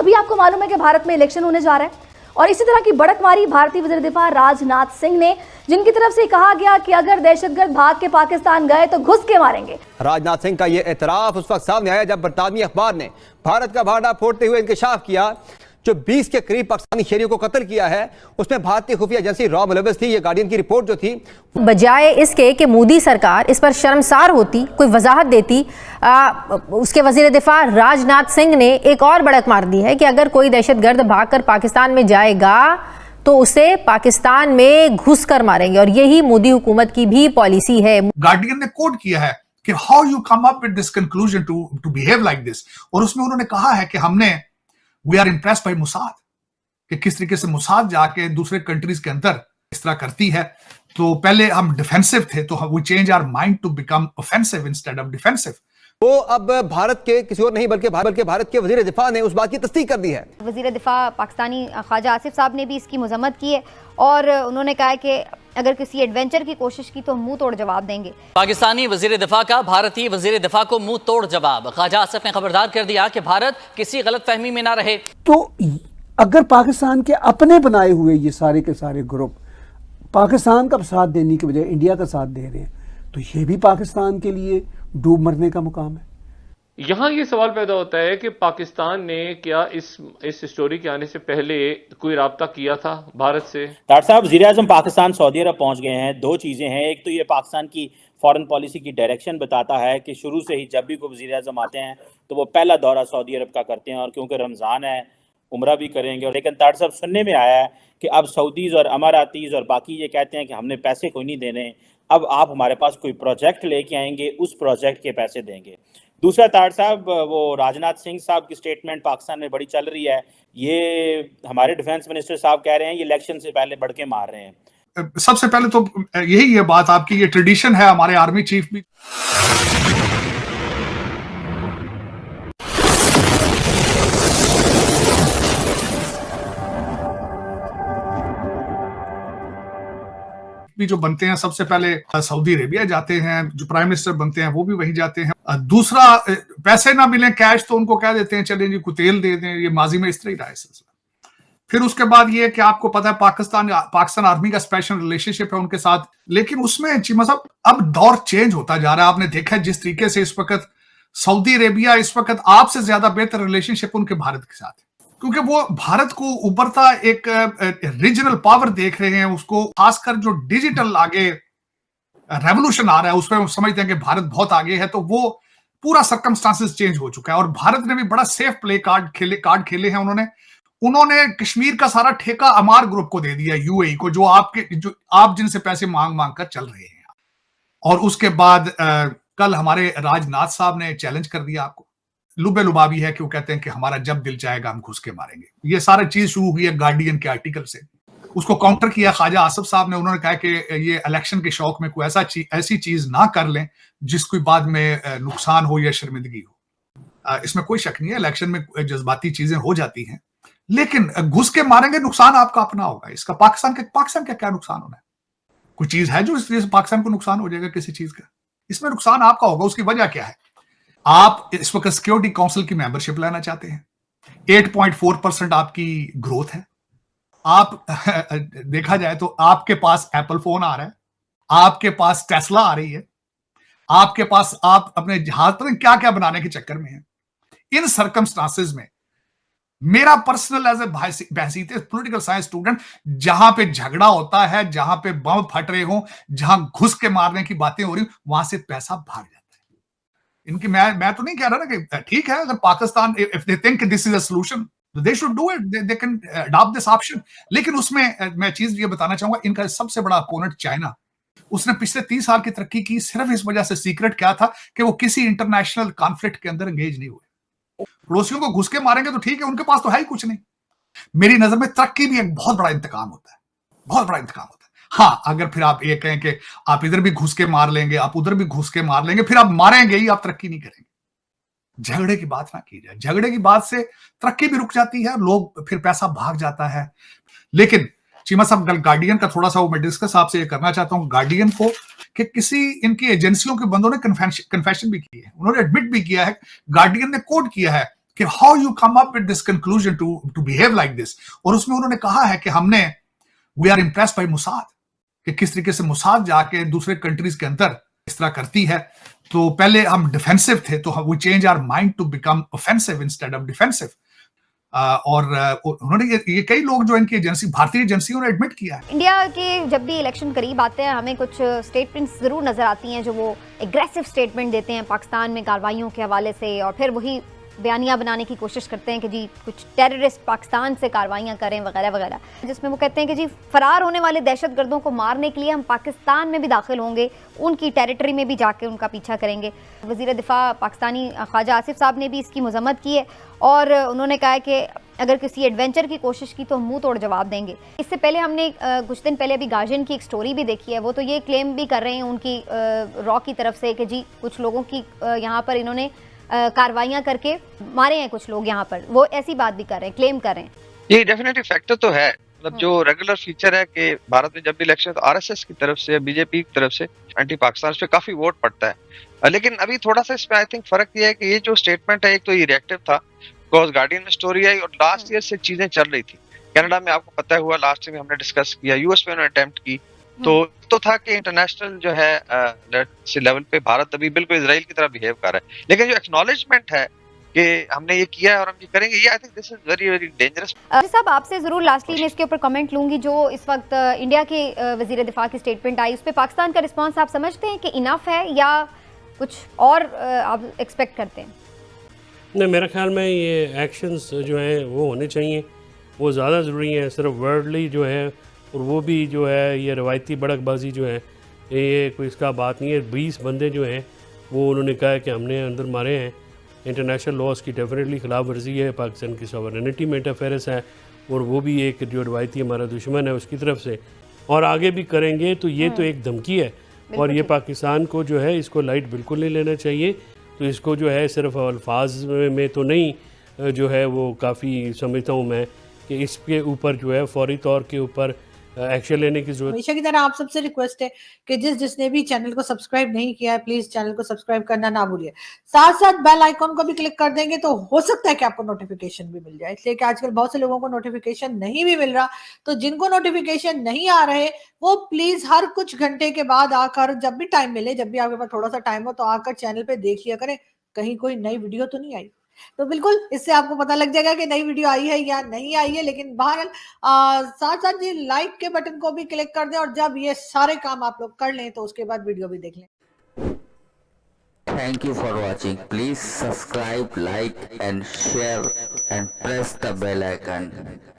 अभी आपको मालूम है कि भारत में इलेक्शन होने जा रहा है और इसी तरह की बड़कमारी भारतीय वजीर दिफा राजनाथ सिंह ने, जिनकी तरफ से कहा गया कि अगर दहशतगर्द भाग के पाकिस्तान गए तो घुस के मारेंगे। राजनाथ सिंह का यह एतराफ उस वक्त सामने आया जब बरतानवी अखबार ने भारत का भांडा फोड़ते हुए इंकशाफ किया जो 20 के करीब पाकिस्तानी शहरियों को कत्ल किया है उसमें भारतीय खुफिया एजेंसी रॉ मुलव्वस थी। ये गार्डियन की रिपोर्ट जो थी, बजाय इसके कि मोदी सरकार इस पर शर्मसार होती, कोई वजाहत देती, उसके वजीर दिफा राजनाथ सिंह ने एक और बड़क मार दी है कि अगर कोई दहशतगर्द भागकर पाकिस्तान में जाएगा तो उसे पाकिस्तान में घुस कर मारेंगे और यही मोदी हुकूमत की भी पॉलिसी है। गार्डियन ने कोट किया है कि how you come up with this conclusion to behave like this, और उसमें उन्होंने कहा है कि हमने we are impressed by Mossad, कि किस तरीके से मुसाद जाके दूसरे कंट्रीज के अंदर इस तरह करती है। तो पहले हम डिफेंसिव थे तो we change our mind to become offensive instead of defensive. तो अब भारत के किसी और नहीं बल्कि भारत के वजीर दिफा ने उस बात की तस्दीक कर दी है। वजीर दिफा पाकिस्तानी ख्वाजा आसिफ साहब ने भी इसकी मजम्मत की है और उन्होंने कहा है कि अगर किसी एडवेंचर की कोशिश की तो मुंह तोड़ जवाब देंगे। पाकिस्तानी वजीर दिफा का भारतीय वजीर दिफा को मुंह तोड़ जवाब। ख्वाजा आसिफ ने खबरदार कर दिया कि भारत किसी गलत फहमी में ना रहे। तो अगर पाकिस्तान के अपने बनाए हुए ये सारे के सारे ग्रुप पाकिस्तान का साथ देने के बजाय इंडिया का साथ दे रहे हैं तो ये भी पाकिस्तान के लिए डूब मरने का मुकाम है। यहाँ ये सवाल पैदा होता है कि पाकिस्तान ने क्या इस स्टोरी के आने से पहले कोई राब्ता किया था भारत से? डॉक्टर साहब, वज़ीर-ए-आज़म पाकिस्तान सऊदी अरब पहुंच गए हैं। दो चीज़ें हैं, एक तो ये पाकिस्तान की फॉरेन पॉलिसी की डायरेक्शन बताता है कि शुरू से ही जब भी कोई वज़ीर-ए-आज़म आते हैं तो वो पहला दौरा सऊदी अरब का करते हैं और क्योंकि रमज़ान है उम्रा भी करेंगे। लेकिन डॉक्टर साहब, सुनने में आया है कि अब सऊदीज़ और अमारातीज़ और बाकी ये कहते हैं कि हमने पैसे कोई नहीं देने, अब आप हमारे पास कोई प्रोजेक्ट लेके आएंगे, उस प्रोजेक्ट के पैसे देंगे। दूसरा तार साहब, वो राजनाथ सिंह साहब की स्टेटमेंट पाकिस्तान में बड़ी चल रही है। ये हमारे डिफेंस मिनिस्टर साहब कह रहे हैं ये इलेक्शन से पहले बढ़ के मार रहे हैं। सबसे पहले तो यही है बात आपकी, ये ट्रेडिशन है हमारे आर्मी चीफ भी जो बनते हैं सबसे पहले सऊदी अरेबिया जाते हैं, जो प्राइम मिनिस्टर बनते हैं वो भी वहीं जाते हैं। दूसरा, पैसे ना मिले कैश तो उनको कह देते हैं चलें जी कुछ तेल दे दें। ये माजी में इस तरह ही रहा है सिलसिला। फिर उसके बाद ये कि आपको पता है पाकिस्तान आर्मी का स्पेशल रिलेशनशिप है उनके साथ, लेकिन उसमें चीमा साहब अब दौर चेंज होता जा रहा है। आपने देखा है जिस तरीके से इस वक्त सऊदी अरेबिया इस वक्त आपसे ज्यादा बेहतर रिलेशनशिप उनके भारत के साथ है, क्योंकि वो भारत को उभरता एक रीजनल पावर देख रहे हैं। उसको खासकर जो डिजिटल आगे रेवोल्यूशन आ रहा है उसमें समझते हैं कि भारत बहुत आगे है, तो वो पूरा सर्कमस्टांसेस चेंज हो चुका है। और भारत ने भी बड़ा सेफ प्ले कार्ड खेले हैं। उन्होंने कश्मीर का सारा ठेका अमार ग्रुप को दे दिया, यूएई को, जो आप जिनसे पैसे मांग कर चल रहे हैं। और उसके बाद कल हमारे राजनाथ साहब ने चैलेंज कर दिया आपको, लुबे लुबाबी है कि वो कहते हैं कि हमारा जब दिल चाहेगा हम घुस के मारेंगे। ये सारा चीज शुरू हुई है गार्डियन के आर्टिकल से। उसको काउंटर किया ख्वाजा आसिफ साहब ने। उन्होंने कहा कि ये इलेक्शन के शौक में कोई ऐसी चीज ना कर लें जिसको बाद में नुकसान हो या शर्मिंदगी हो। इसमें कोई शक नहीं है, इलेक्शन में जज्बाती चीजें हो जाती हैं, लेकिन घुस के मारेंगे नुकसान आपका अपना होगा। इसका पाकिस्तान का क्या नुकसान होना है? कोई चीज है जो इसलिए पाकिस्तान को नुकसान हो जाएगा किसी चीज का? इसमें नुकसान आपका होगा। उसकी वजह क्या है? आप इस वक्त सिक्योरिटी काउंसिल की मेंबरशिप लेना चाहते हैं, 8.4% आपकी ग्रोथ है। आप देखा जाए तो आपके पास एप्पल फोन आ रहा है, आपके पास टेस्ला आ रही है, आपके पास आप अपने जहाज पर क्या क्या बनाने के चक्कर में हैं। इन सर्कमस्टांसेस में मेरा पर्सनल एज ए बहसीत पॉलिटिकल साइंस स्टूडेंट, जहां पे झगड़ा होता है, जहां पे बम फट रहे हो, जहां घुस के मारने की बातें हो रही, वहां से पैसा भाग जाता है। इनकी मैं तो नहीं कह रहा ना कि ठीक है, अगर Pakistan if they think this is a solution they should do it, they can adopt this option. लेकिन उसमें मैं चीज ये बताना चाहूंगा, इनका सबसे बड़ा अपोनेंट चाइना, उसने पिछले 30 साल की तरक्की की सिर्फ इस वजह से। सीक्रेट क्या था कि वो किसी इंटरनेशनल कॉन्फ्लिक्ट के अंदर एंगेज नहीं हुए। पड़ोसियों को घुस के मारेंगे तो ठीक है, उनके पास तो है ही कुछ नहीं। मेरी नजर में तरक्की भी एक बहुत बड़ा इंतकाम होता है, बहुत बड़ा इंतकाम होता है। हाँ, अगर फिर आप ये कहें कि आप इधर भी घुस के मार लेंगे, आप उधर भी घुस के मार लेंगे, फिर आप मारेंगे ही, आप तरक्की नहीं करेंगे। झगड़े की बात ना की जाए, झगड़े की बात से तरक्की भी रुक जाती है, लोग फिर पैसा भाग जाता है। लेकिन चीमा साहब, गार्डियन का थोड़ा सा वो मैं डिस्कस आपसे ये करना चाहता हूं गार्डियन को, कि किसी इनकी एजेंसियों के बंदों ने कन्फेशन भी की है, उन्होंने एडमिट भी किया है। गार्डियन ने कोट किया है कि how you come up with this conclusion to behave like this. और उसमें उन्होंने कहा है कि we are impressed by Mossad, कि किस तरीके से मुसाद जाके दूसरे कंट्रीज के अंदर इस तरह करती है। तो पहले हम डिफेंसिव थे, तो we change our mind to become offensive instead of defensive. और उन्होंने ये कई लोग जो इनकी एजेंसी, भारतीय एजेंसियों ने एडमिट किया है। इंडिया के जब भी इलेक्शन करीब आते हैं हमें कुछ स्टेटमेंट्स ज़रूर नज़र आती हैं जो वो एग्रेसिव स्टेटमेंट देते हैं पाकिस्तान में कार्रवाइयों के हवाले से, और फिर वही बयानियाँ बनाने की कोशिश करते हैं कि जी कुछ टेररिस्ट पाकिस्तान से कार्रवाइयाँ करें वगैरह वगैरह, जिसमें वो कहते हैं कि जी फरार होने वाले दहशतगर्दों को मारने के लिए हम पाकिस्तान में भी दाखिल होंगे, उनकी टेरिटरी में भी जाके उनका पीछा करेंगे। वज़ीर दिफा पाकिस्तानी ख्वाजा आसिफ साहब ने भी इसकी मजम्मत की है और उन्होंने कहा है कि अगर किसी एडवेंचर की कोशिश की तो हम मुंह तोड़ जवाब देंगे। इससे पहले हमने कुछ दिन पहले अभी गार्जियन की एक स्टोरी भी देखी है, वो तो ये क्लेम भी कर रहे हैं उनकी रॉ की तरफ से कि जी कुछ लोगों की यहाँ पर इन्होंने कार्रवाइयाँ करके मारे हैं कुछ लोग, यहाँ पर वो ऐसी बात भी कर रहे हैं, क्लेम कर रहे हैं। ये डेफिनेटली फैक्टर तो है, मतलब जो रेगुलर फीचर है कि भारत में जब भी इलेक्शन तो आरएसएस की तरफ से, बीजेपी की तरफ से एंटी पाकिस्तान पे काफी वोट पड़ता है। लेकिन अभी थोड़ा सा इसमें आई थिंक फर्क ये है कि ये जो स्टेटमेंट है, एक तो ये रिएक्टिव था, बिकॉज गार्डियन में स्टोरी आई और लास्ट ईयर से चीजें चल रही थी। कनाडा में आपको पता हुआ, लास्ट ईयर में हमने डिस्कस किया, यूएस में उन्होंने अटेम्प्ट की, तो था कि इंटरनेशनल जो है लेवल पे भारत अभी बिल्कुल इजराइल की तरह बिहेव कर रहा है। लेकिन जो एक्नॉलेजमेंट है कि हमने ये किया है और हम ये करेंगे, ये I think this is very very dangerous. साहब आपसे जरूर लास्टली मैं इसके ऊपर कमेंट लूंगी, जो इस वक्त इंडिया के वजीर दिफा की स्टेटमेंट आई, उस पर पाकिस्तान का रिस्पांस आप समझते हैं कि इनफ है या कुछ और आप एक्सपेक्ट करते हैं? नहीं, मेरे ख्याल में ये एक्शंस जो हैं वो होने चाहिए, वो ज़्यादा ज़रूरी हैं। सिर्फ वर्डली जो है और वो भी जो है ये रवायती बड़कबाजी जो है ये कोई इसका बात नहीं है। 20 बंदे जो हैं वो उन्होंने कहा है कि हमने अंदर मारे हैं, इंटरनेशनल लॉज की डेफिनेटली खिलाफ वर्जी है, पाकिस्तान की सॉवरेनिटी में इंटरफेरेंस है, और वो भी एक जो रवायती हमारा दुश्मन है उसकी तरफ से, और आगे भी करेंगे। तो ये तो एक धमकी है और ये पाकिस्तान को जो है इसको लाइट बिल्कुल नहीं लेना चाहिए। तो इसको जो है सिर्फ अल्फाज में तो नहीं जो है वो काफ़ी समझता हूँ मैं कि इसके ऊपर जो है फौरी तौर के ऊपर एक्शन लेने की जरूरत। हमेशा की तरह आप सबसे रिक्वेस्ट है कि जिसने भी चैनल को सब्सक्राइब नहीं किया है प्लीज चैनल को सब्सक्राइब करना ना भूलिए, साथ साथ बेल आइकॉन को भी क्लिक कर देंगे तो हो सकता है कि आपको नोटिफिकेशन भी मिल जाए, इसलिए कि आजकल बहुत से लोगों को नोटिफिकेशन नहीं भी मिल रहा। तो जिनको नोटिफिकेशन नहीं आ रहे वो प्लीज हर कुछ घंटे के बाद आकर, जब भी टाइम मिले, जब भी आपके पास थोड़ा सा टाइम हो तो आकर चैनल पे देख लिया करें कहीं कोई नई वीडियो तो नहीं आई। तो बिल्कुल इससे आपको पता लग जाएगा कि नई वीडियो आई है या नहीं आई है। लेकिन बहरहाल साथ साथ ये लाइक के बटन को भी क्लिक कर दें और जब ये सारे काम आप लोग कर लें तो उसके बाद वीडियो भी देख लें। Thank you for watching. Please subscribe, like and share and press the bell icon.